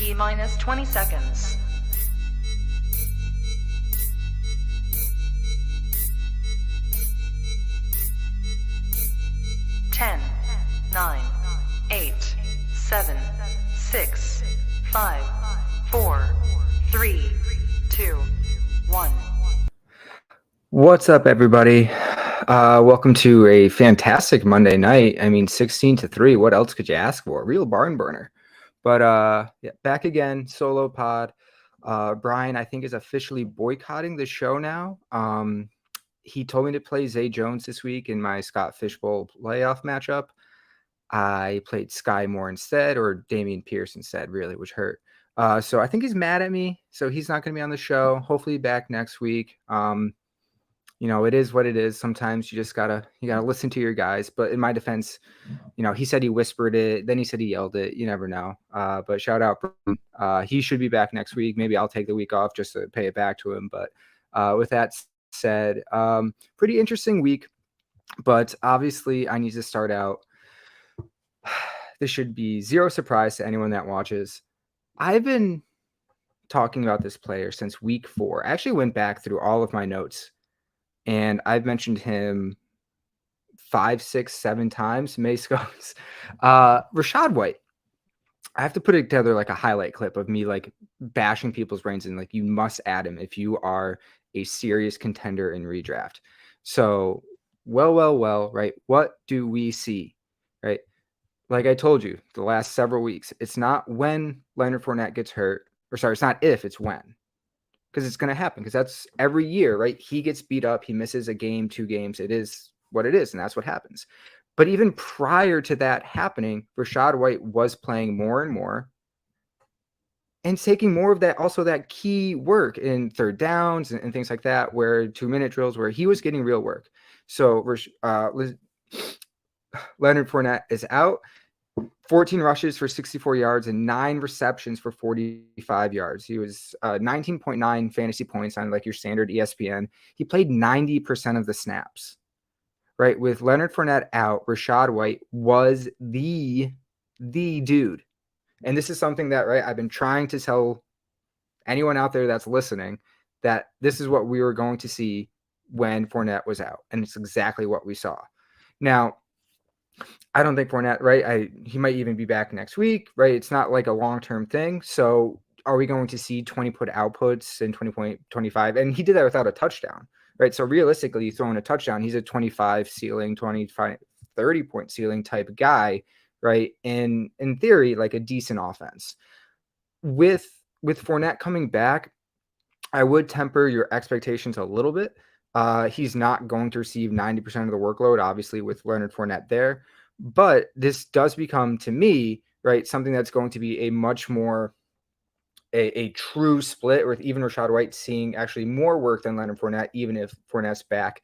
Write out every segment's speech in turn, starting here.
T-minus 20 seconds. 10, 9, 8, 7, 6, 5, 4, 3, 2, 1. What's up, everybody? Welcome to a fantastic Monday night. I mean, 16-3. What else could you ask for? Real barn burner. But yeah, back again, solo pod. Brian, I think, is officially boycotting the show now. He told me to play Zay Jones this week in my Scott Fishbowl playoff matchup. I played Sky Moore instead, or Damian Pierce instead, really, which hurt. So I think he's mad at me. So he's not going to be on the show. Hopefully back next week. It is what it is. Sometimes you gotta listen to your guys. But in my defense, he said he whispered it, then he said he yelled it. You never know. But shout out, he should be back next week. Maybe I'll take the week off just to pay it back to him. But with that said, pretty interesting week. But obviously, I need to start out. This should be zero surprise to anyone that watches. I've been talking about this player since week 4. I actually went back through all of my notes. And I've mentioned him 5, 6, 7 times. Mace goes. Rachaad White. I have to put together like a highlight clip of me like bashing people's brains and like, you must add him if you are a serious contender in redraft. So, well, right? What do we see, right? Like I told you the last several weeks, it's not when Leonard Fournette gets hurt. It's not if, it's when. Because it's going to happen, because that's every year, right? He gets beat up. He misses a game, 2 games. It is what it is, and that's what happens. But even prior to that happening, Rachaad White was playing more and more and taking more of that, also that key work in third downs and things like that, where 2-minute drills, where he was getting real work. So Leonard Fournette is out. 14 rushes for 64 yards and 9 receptions for 45 yards. He was 19.9 fantasy points on like your standard ESPN. He played 90% of the snaps, right? With Leonard Fournette out, Rachaad White was the dude. And this is something that, right, I've been trying to tell anyone out there that's listening that this is what we were going to see when Fournette was out. And it's exactly what we saw. Now, I don't think Fournette, right? He might even be back next week, right? It's not like a long-term thing. So are we going to see 20-point outputs in 20.25? And he did that without a touchdown, right? So realistically, throwing a touchdown, he's a 25 ceiling, 25, 30-point ceiling type guy, right? In theory, like a decent offense. With Fournette coming back, I would temper your expectations a little bit. He's not going to receive 90% of the workload, obviously, with Leonard Fournette there. But this does become, to me, right, something that's going to be a much more a true split, with even Rachaad White seeing actually more work than Leonard Fournette, even if Fournette's back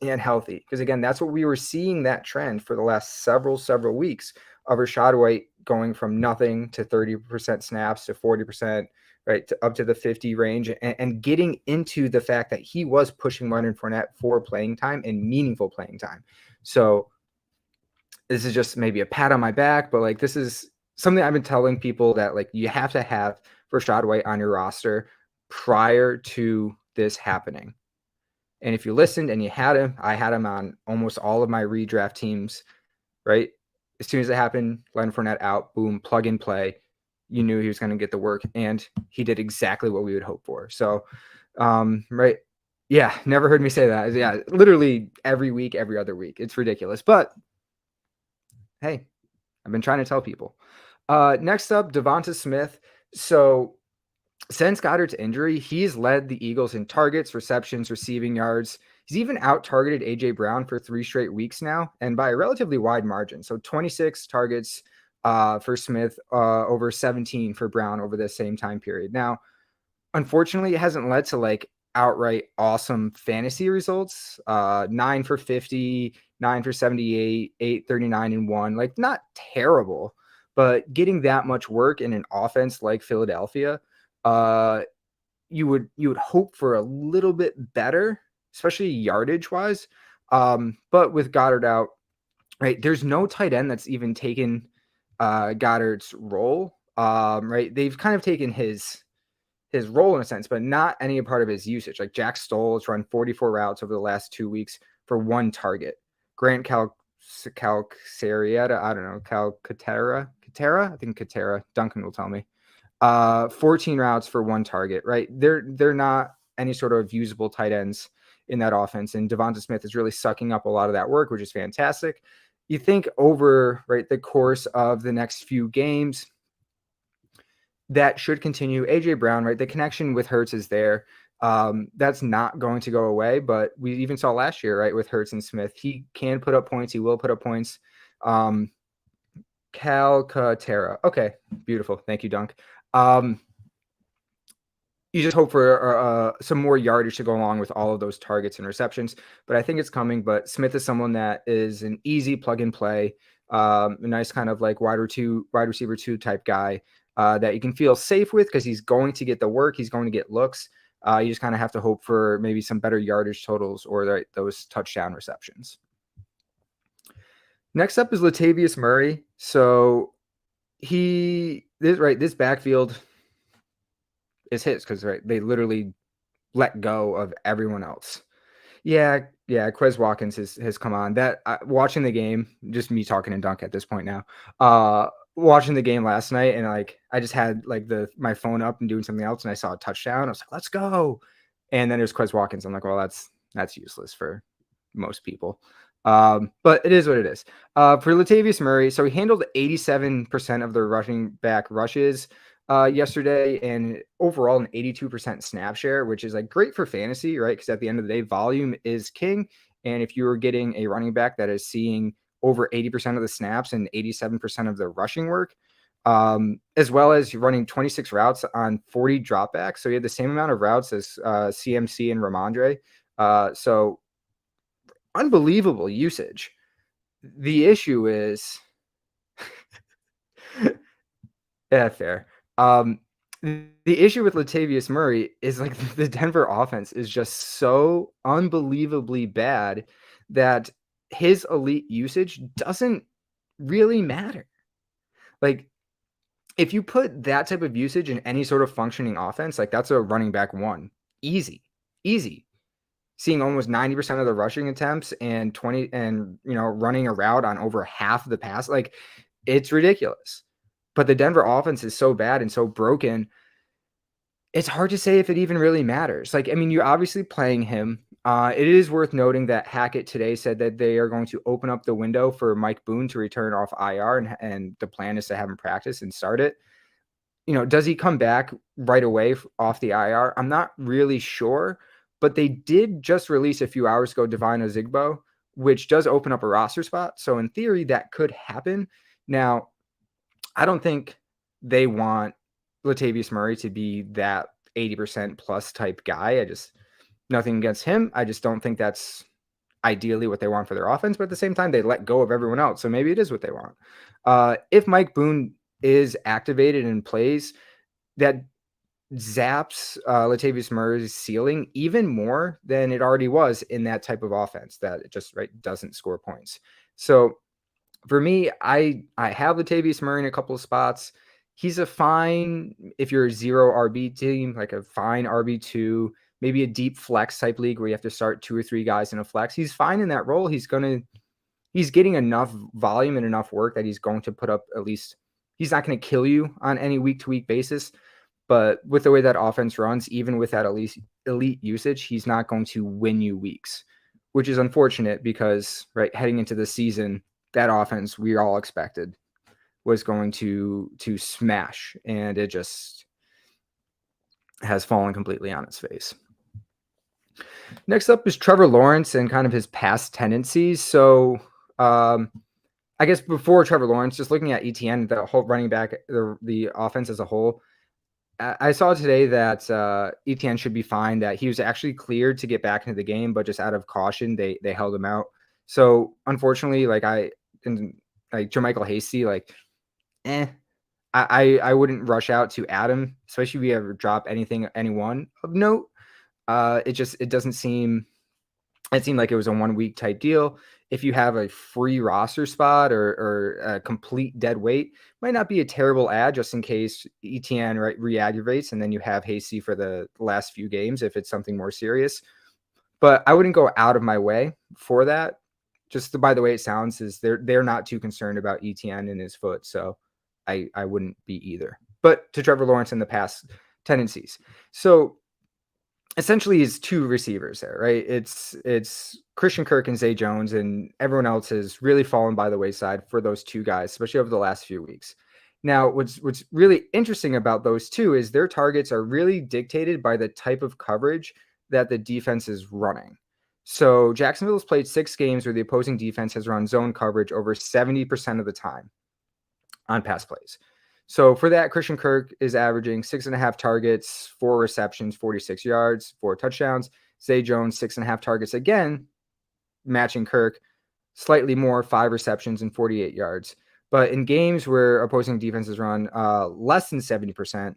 and healthy. Because, again, that's what we were seeing, that trend for the last several weeks of Rachaad White going from nothing to 30% snaps to 40%, right, up to the 50 range, and getting into the fact that he was pushing Leonard Fournette for playing time and meaningful playing time. So this is just maybe a pat on my back, but like, this is something I've been telling people, that like, you have to have Rachaad White on your roster prior to this happening. And if you listened and you had him, I had him on almost all of my redraft teams, right? As soon as it happened, Leonard Fournette out, boom, plug and play. You knew he was going to get the work, and he did exactly what we would hope for. So, right. Yeah. Never heard me say that. Yeah. Literally every week, every other week. It's ridiculous, but hey, I've been trying to tell people. Next up, DeVonta Smith. So since Goddard's injury, he's led the Eagles in targets, receptions, receiving yards. He's even out-targeted A.J. Brown for 3 straight weeks now, and by a relatively wide margin. So 26 targets for Smith, over 17 for Brown over the same time period. Now, unfortunately, it hasn't led to like outright awesome fantasy results. 9 for 50, 9 for 78, 839 and 1. Like, not terrible, but getting that much work in an offense like Philadelphia, you would hope for a little bit better, especially yardage wise. But with Goddard out, right, there's no tight end that's even taken Goddard's role. right? They've kind of taken his role in a sense, but not any part of his usage. Like Jack Stoll has run 44 routes over the last 2 weeks for 1 target. Grant Calcaterra, I don't know, Calcaterra, I think Katera, Duncan will tell me. 14 routes for 1 target, right? They're not any sort of usable tight ends in that offense. And DeVonta Smith is really sucking up a lot of that work, which is fantastic. You think over, right, the course of the next few games, that should continue. AJ Brown, right? The connection with Hurts is there. That's not going to go away, but we even saw last year, right, with Hurts and Smith, he can put up points. He will put up points. Calcaterra. Okay, beautiful. Thank you, Dunk. You just hope for some more yardage to go along with all of those targets and receptions, but I think it's coming. But Smith is someone that is an easy plug and play, a nice kind of like wide receiver 2 type guy that you can feel safe with because he's going to get the work. He's going to get looks. You just kind of have to hope for maybe some better yardage totals or those touchdown receptions. Next up is Latavius Murray. So this backfield is his because they literally let go of everyone else. Yeah, Quez Watkins has come on. That watching the game, just me talking and Dunk at this point now. Watching the game last night, and like I just had like my phone up and doing something else, and I saw a touchdown. I was like, "Let's go!" And then there's Quez Watkins. I'm like, "Well, that's useless for most people." But it is what it is. For Latavius Murray, so he handled 87% of the rushing back rushes yesterday, and overall an 82% snap share, which is like great for fantasy, right? Because at the end of the day, volume is king. And if you're getting a running back that is seeing over 80% of the snaps and 87% of the rushing work, as well as running 26 routes on 40 dropbacks. So you had the same amount of routes as CMC and Ramondre. So unbelievable usage. The issue is, yeah, fair. The issue with Latavius Murray is like the Denver offense is just so unbelievably bad that his elite usage doesn't really matter. Like if you put that type of usage in any sort of functioning offense, like that's a running back 1. Easy. Seeing almost 90% of the rushing attempts and 20 and running a route on over half of the pass, like it's ridiculous. But the Denver offense is so bad and so broken, it's hard to say if it even really matters. Like, I mean, you're obviously playing him. It is worth noting that Hackett today said that they are going to open up the window for Mike Boone to return off IR, and the plan is to have him practice and start it. Does he come back right away off the IR? I'm not really sure, but they did just release a few hours ago Devine Ozigbo, which does open up a roster spot. So in theory, that could happen. Now, I don't think they want Latavius Murray to be that 80% plus type guy. Nothing against him. I just don't think that's ideally what they want for their offense. But at the same time, they let go of everyone else. So maybe it is what they want. If Mike Boone is activated and plays, that zaps Latavius Murray's ceiling even more than it already was in that type of offense that it just doesn't score points. So for me, I have Latavius Murray in a couple of spots. He's a fine, if you're a 0 RB team, like a fine RB2, maybe a deep flex type league where you have to start 2 or 3 guys in a flex. He's fine in that role. He's getting enough volume and enough work that he's going to put up at least. He's not going to kill you on any week-to-week basis, but with the way that offense runs, even with that elite usage, he's not going to win you weeks, which is unfortunate because heading into the season, that offense we all expected was going to smash, and it just has fallen completely on its face. Next up is Trevor Lawrence and kind of his past tendencies. So I guess before Trevor Lawrence, just looking at ETN, the whole running back, the offense as a whole, I saw today that ETN should be fine, that he was actually cleared to get back into the game, but just out of caution, they held him out. So unfortunately, Jermichael Hasty, I wouldn't rush out to add him, especially if you ever drop anyone of note. It doesn't seem. It seemed like it was a 1 week type deal. if you have a free roster spot or a complete dead weight, might not be a terrible ad just in case ETN re-aggravates and then you have Hasty for the last few games if it's something more serious. But I wouldn't go out of my way for that. Just by the way it sounds is they're not too concerned about ETN in his foot, so I wouldn't be either. But to Trevor Lawrence in the past tendencies. So essentially is two receivers there, right? It's Christian Kirk and Zay Jones, and everyone else has really fallen by the wayside for those two guys, especially over the last few weeks. Now, what's really interesting about those two is their targets are really dictated by the type of coverage that the defense is running. So Jacksonville's played 6 games where the opposing defense has run zone coverage over 70% of the time on pass plays. So for that, Christian Kirk is averaging 6.5 targets, 4 receptions, 46 yards, 4 touchdowns. Zay Jones, 6.5 targets, again, matching Kirk, slightly more, 5 receptions and 48 yards. But in games where opposing defenses run less than 70%,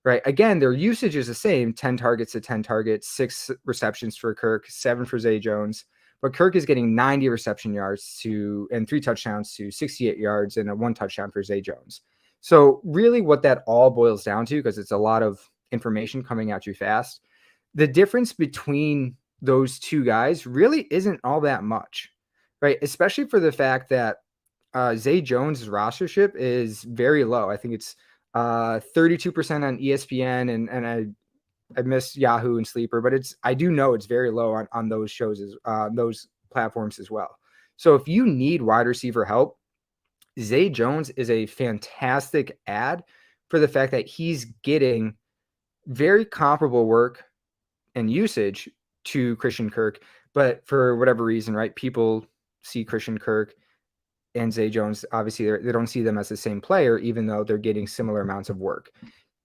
right, again, their usage is the same, 10 targets to 10 targets, 6 receptions for Kirk, 7 for Zay Jones. But Kirk is getting 90 reception yards and 3 touchdowns to 68 yards and a 1 touchdown for Zay Jones. So really what that all boils down to, because it's a lot of information coming at you fast, the difference between those two guys really isn't all that much, right? Especially for the fact that Zay Jones' rostership is very low. I think it's 32% on ESPN, and I miss Yahoo and Sleeper, but I do know it's very low on those shows, those platforms as well. So if you need wide receiver help, Zay Jones is a fantastic ad for the fact that he's getting very comparable work and usage to Christian Kirk, but for whatever reason, right, people see Christian Kirk and Zay Jones, obviously they don't see them as the same player, even though they're getting similar amounts of work.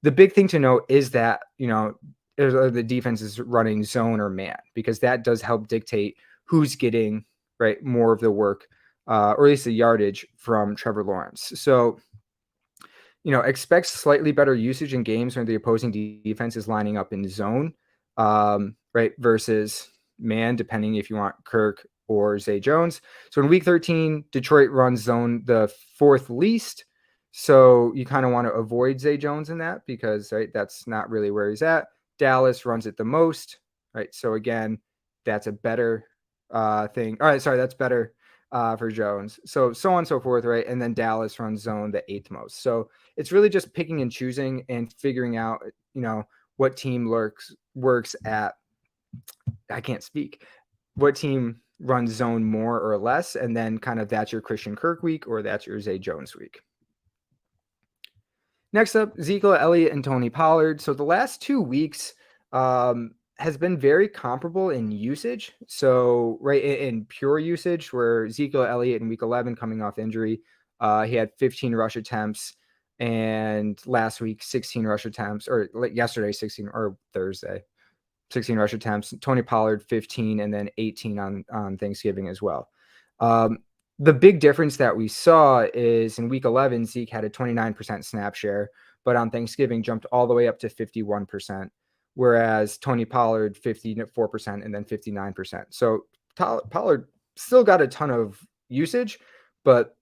The big thing to note is that, the defense is running zone or man, because that does help dictate who's getting right more of the work, or at least the yardage from Trevor Lawrence. So, expect slightly better usage in games when the opposing defense is lining up in zone, right, versus man, depending if you want Kirk or Zay Jones. So in week 13, Detroit runs zone the 4th least. So you kind of want to avoid Zay Jones in that because, right, that's not really where he's at. Dallas runs it the most, right? So again, that's a better thing. All right, sorry, that's better for Jones. So on and so forth, right? And then Dallas runs zone the 8th most. So it's really just picking and choosing and figuring out, what team works at, I can't speak, what team runs zone more or less, and then kind of that's your Christian Kirk week or that's your Zay Jones week. Next up, Zeke, Elliot, and Tony Pollard. So the last 2 weeks has been very comparable in usage. So right in pure usage, where Zeke, Elliot in week 11 coming off injury, he had 15 rush attempts, and last week 16 rush attempts, or yesterday 16, or Thursday 16 rush attempts. Tony Pollard 15, and then 18 on Thanksgiving as well. The big difference that we saw is in week 11, Zeke had a 29% snap share, but on Thanksgiving jumped all the way up to 51%, whereas Tony Pollard 54% and then 59%. So Pollard still got a ton of usage, but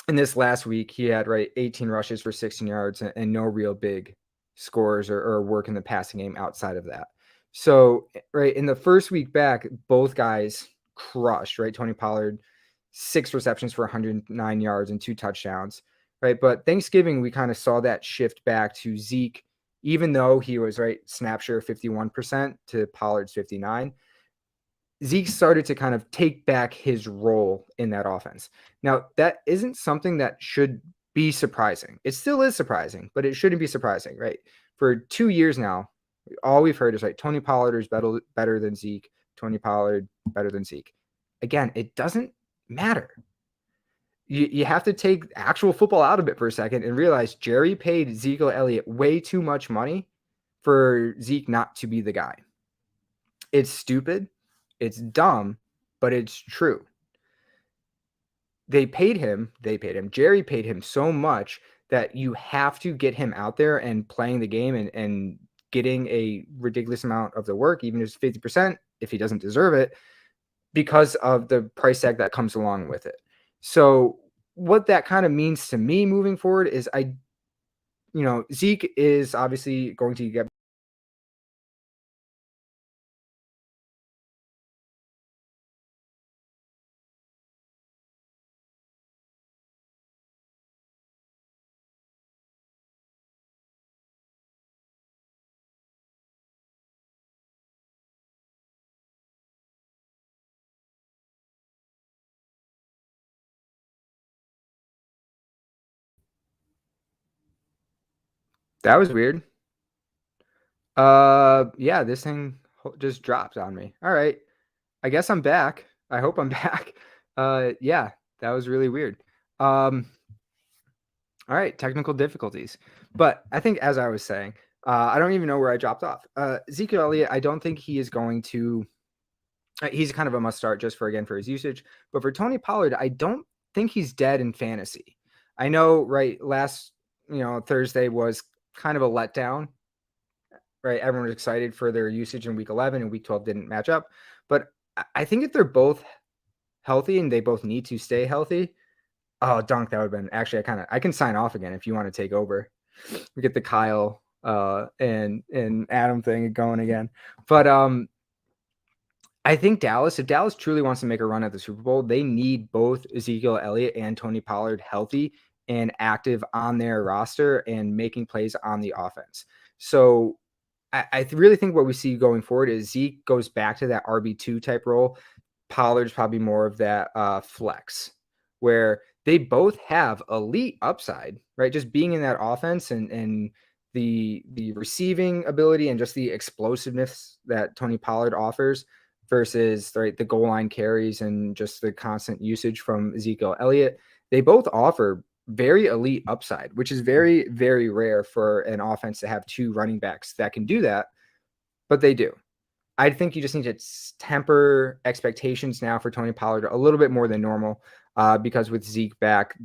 in this last week, he had 18 rushes for 16 yards and no real big scores or work in the passing game outside of that. So in the first week back, both guys crushed, right? Tony Pollard, 6 receptions for 109 yards and 2 touchdowns, right? But Thanksgiving, we kind of saw that shift back to Zeke, even though he was snap share 51% to Pollard's 59%. Zeke started to kind of take back his role in that offense. Now, that isn't something that should be surprising. It still is surprising, but it shouldn't be surprising, right? For 2 years now, all we've heard is Tony Pollard is better than Zeke. Tony Pollard better than Zeke. Again, it doesn't matter. You have to take actual football out of it for a second and realize Jerry paid Zeke Elliott way too much money for Zeke not to be the guy. It's stupid. It's dumb, but it's true. Jerry paid him so much that you have to get him out there and playing the game and getting a ridiculous amount of the work, even if it's 50%, if he doesn't deserve it. because of the price tag that comes along with it. So what that kind of means to me moving forward is Zeke is obviously going to get that was weird. Yeah, this thing just dropped on me. All right. I guess I'm back. I hope I'm back. Yeah, that was really weird. All right, technical difficulties. But I think, as I was saying, I don't even know where I dropped off. Ezekiel Elliott, I don't think he is going to. He's kind of a must start just for his usage. But for Tony Pollard, I don't think he's dead in fantasy. I know, right? Last Thursday was kind of a letdown. Right, everyone was excited for their usage in week 11, and week 12 didn't match up. But I think if they're both healthy and they both need to stay healthy. Oh, Dunk, that would have been actually I can sign off again if you want to take over. We get the Kyle and Adam thing going again. But I think if Dallas truly wants to make a run at the Super Bowl, they need both Ezekiel Elliott and Tony Pollard healthy and active on their roster and making plays on the offense. So I really think what we see going forward is Zeke goes back to that RB2 type role. Pollard's probably more of that flex, where they both have elite upside, right? Just being in that offense and the receiving ability and just the explosiveness that Tony Pollard offers versus the goal line carries and just the constant usage from Ezekiel Elliott. They both offer very elite upside, which is very, very rare for an offense to have two running backs that can do that, but they do. I think you just need to temper expectations now for Tony Pollard a little bit more than normal because with Zeke back,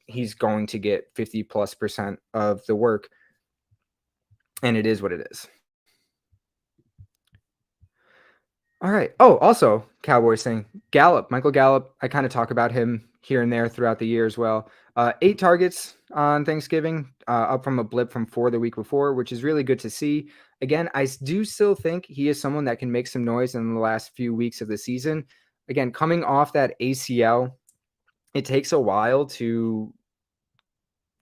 he's going to get 50+% of the work, and it is what it is. All right. Oh, also, Cowboys thing. Michael Gallup, I kind of talk about him here and there throughout the year as well. 8 targets on Thanksgiving, up from a blip from 4 the week before, which is really good to see. Again, I do still think he is someone that can make some noise in the last few weeks of the season. Again, coming off that ACL, it takes a while to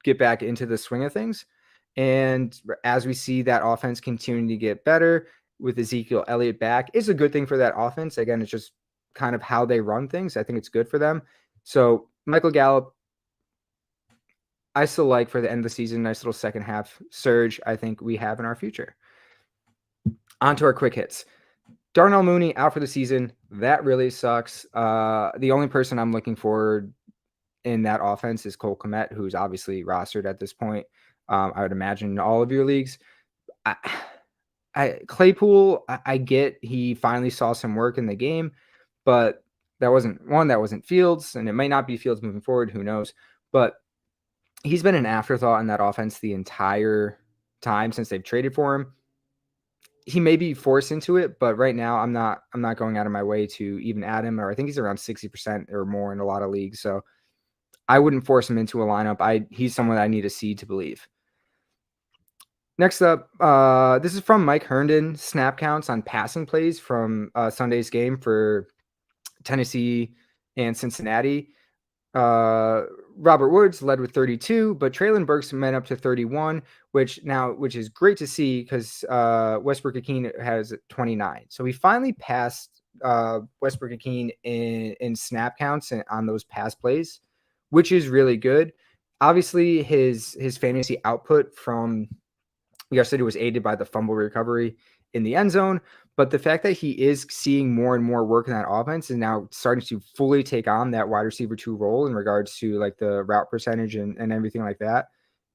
get back into the swing of things. And as we see that offense continuing to get better with Ezekiel Elliott back, is a good thing for that offense. Again, it's just kind of how they run things. I think it's good for them. So Michael Gallup, I still like for the end of the season, nice little second half surge I think we have in our future. On to our quick hits. Darnell Mooney out for the season. That really sucks. The only person I'm looking forward in that offense is Cole Kmet, who's obviously rostered at this point. I would imagine in all of your leagues. Claypool, I get he finally saw some work in the game, but that wasn't Fields, and it might not be Fields moving forward. Who knows? But he's been an afterthought in that offense the entire time since they've traded for him. He may be forced into it, but right now I'm not going out of my way to even add him, or I think he's around 60% or more in a lot of leagues. So I wouldn't force him into a lineup. He's someone that I need to see to believe. Next up, this is from Mike Herndon, snap counts on passing plays from Sunday's game for Tennessee and Cincinnati. Robert Woods led with 32, but Treylon Burks went up to 31, which is great to see because Westbrook-Ikhine has 29. So we finally passed Westbrook-Ikhine in snap counts on those pass plays, which is really good. Obviously, his fantasy output from yesterday was aided by the fumble recovery in the end zone, but the fact that he is seeing more and more work in that offense and now starting to fully take on that wide receiver 2 role in regards to like the route percentage and everything like that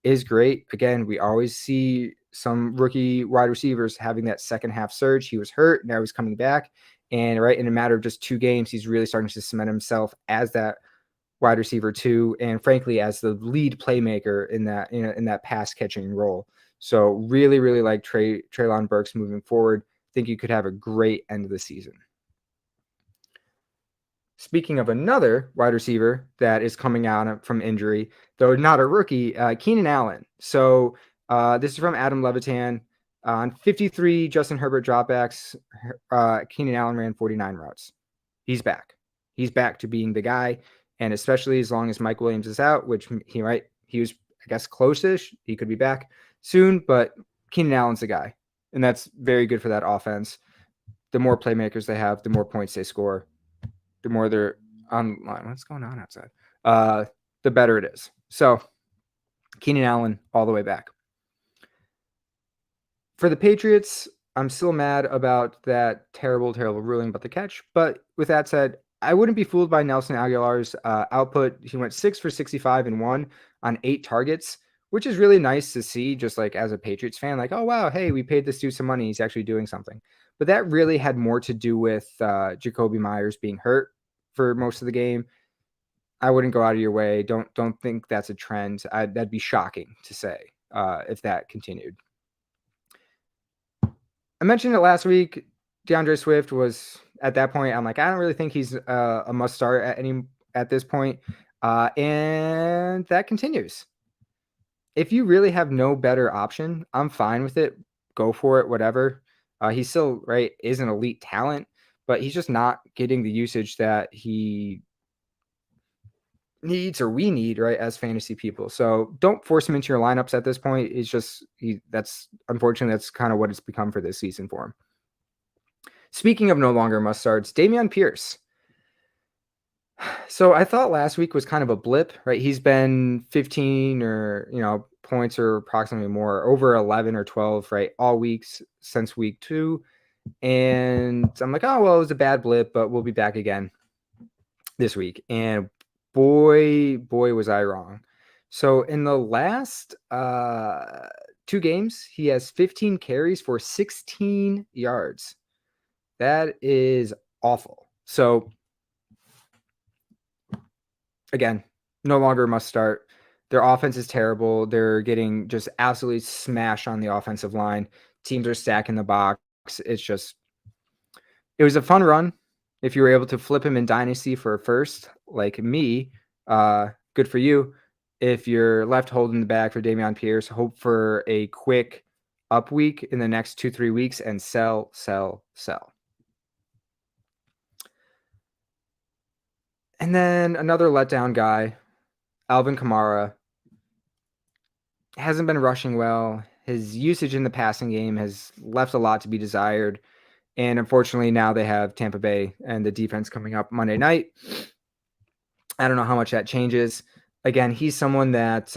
is great. Again, we always see some rookie wide receivers having that second half surge. He was hurt, now he's coming back, and right in a matter of just 2 games, he's really starting to cement himself as that wide receiver 2, and frankly as the lead playmaker in that pass catching role. So really, really like Treylon Burks moving forward. Think you could have a great end of the season. Speaking of another wide receiver that is coming out from injury, though not a rookie, Keenan Allen. So this is from Adam Levitan. On 53 Justin Herbert dropbacks, Keenan Allen ran 49 routes. He's back. He's back to being the guy, and especially as long as Mike Williams is out, which he was, I guess, close-ish. He could be back soon, but Keenan Allen's the guy, and that's very good for that offense. The more playmakers they have, the more points they score. The more they're online. What's going on outside? The better it is. So Keenan Allen all the way back. For the Patriots, I'm still mad about that terrible ruling about the catch. But with that said, I wouldn't be fooled by Nelson Aguilar's output. He went 6 for 65 and 1 on 8 targets, which is really nice to see, just like as a Patriots fan, like, oh, wow, hey, we paid this dude some money. He's actually doing something. But that really had more to do with Jacoby Myers being hurt for most of the game. I wouldn't go out of your way. Don't think that's a trend. That'd be shocking to say if that continued. I mentioned it last week. DeAndre Swift was at that point. I'm like, I don't really think he's a must start at this point, and that continues. If you really have no better option, I'm fine with it. Go for it, whatever. He still is an elite talent, but he's just not getting the usage that he needs or we need, as fantasy people. So don't force him into your lineups at this point. It's just that's kind of what it's become for this season for him. Speaking of no longer must starts, Dameon Pierce. So I thought last week was kind of a blip, right? He's been 15 or points or approximately more, over 11 or 12, all weeks since week 2. And I'm like, oh, well, it was a bad blip, but we'll be back again this week. And boy, was I wrong. So in the last 2 games, he has 15 carries for 16 yards. That is awful. So again, no longer a must start. Their offense is terrible. They're getting just absolutely smashed on the offensive line. Teams are stacking the box. It was a fun run. If you were able to flip him in Dynasty for a first, like me, good for you. If you're left holding the bag for Dameon Pierce, hope for a quick up week in the next 2-3 weeks and sell. And then another letdown guy, Alvin Kamara, hasn't been rushing well. His usage in the passing game has left a lot to be desired. And unfortunately, now they have Tampa Bay and the defense coming up Monday night. I don't know how much that changes. Again, he's someone that,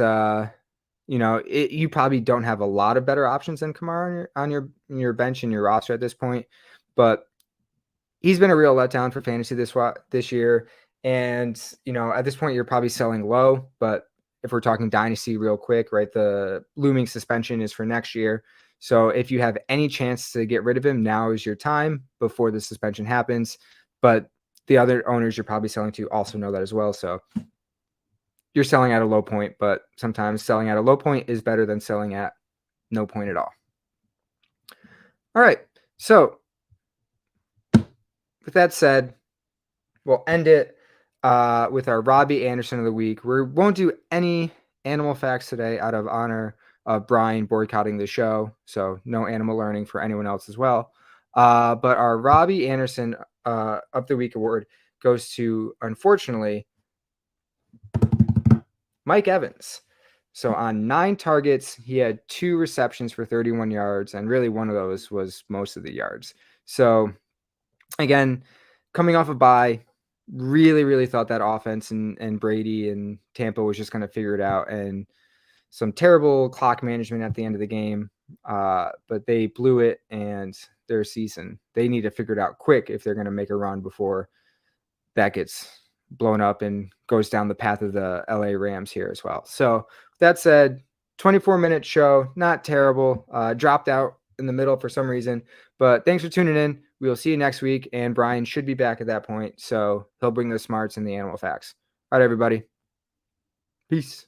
you probably don't have a lot of better options than Kamara on your bench and your roster at this point. But he's been a real letdown for fantasy this year. And, at this point, you're probably selling low. But if we're talking Dynasty real quick, the looming suspension is for next year. So if you have any chance to get rid of him, now is your time before the suspension happens. But the other owners you're probably selling to also know that as well. So you're selling at a low point, but sometimes selling at a low point is better than selling at no point at all. All right. So with that said, we'll end it with our Robbie Anderson of the week. We won't do any animal facts today out of honor of Brian boycotting the show. So no animal learning for anyone else as well. But our Robbie Anderson of the week award goes to, unfortunately, Mike Evans. So on 9 targets, he had 2 receptions for 31 yards, and really one of those was most of the yards. So again, coming off a bye, really thought that offense and Brady and Tampa was just going to figure it out, and some terrible clock management at the end of the game. But they blew it, and their season, they need to figure it out quick if they're going to make a run before that gets blown up and goes down the path of the LA Rams here as well. So that said, 24-minute show, not terrible. Dropped out in the middle for some reason, but thanks for tuning in. We will see you next week, and Brian should be back at that point, so he'll bring the smarts and the animal facts. All right, everybody. Peace.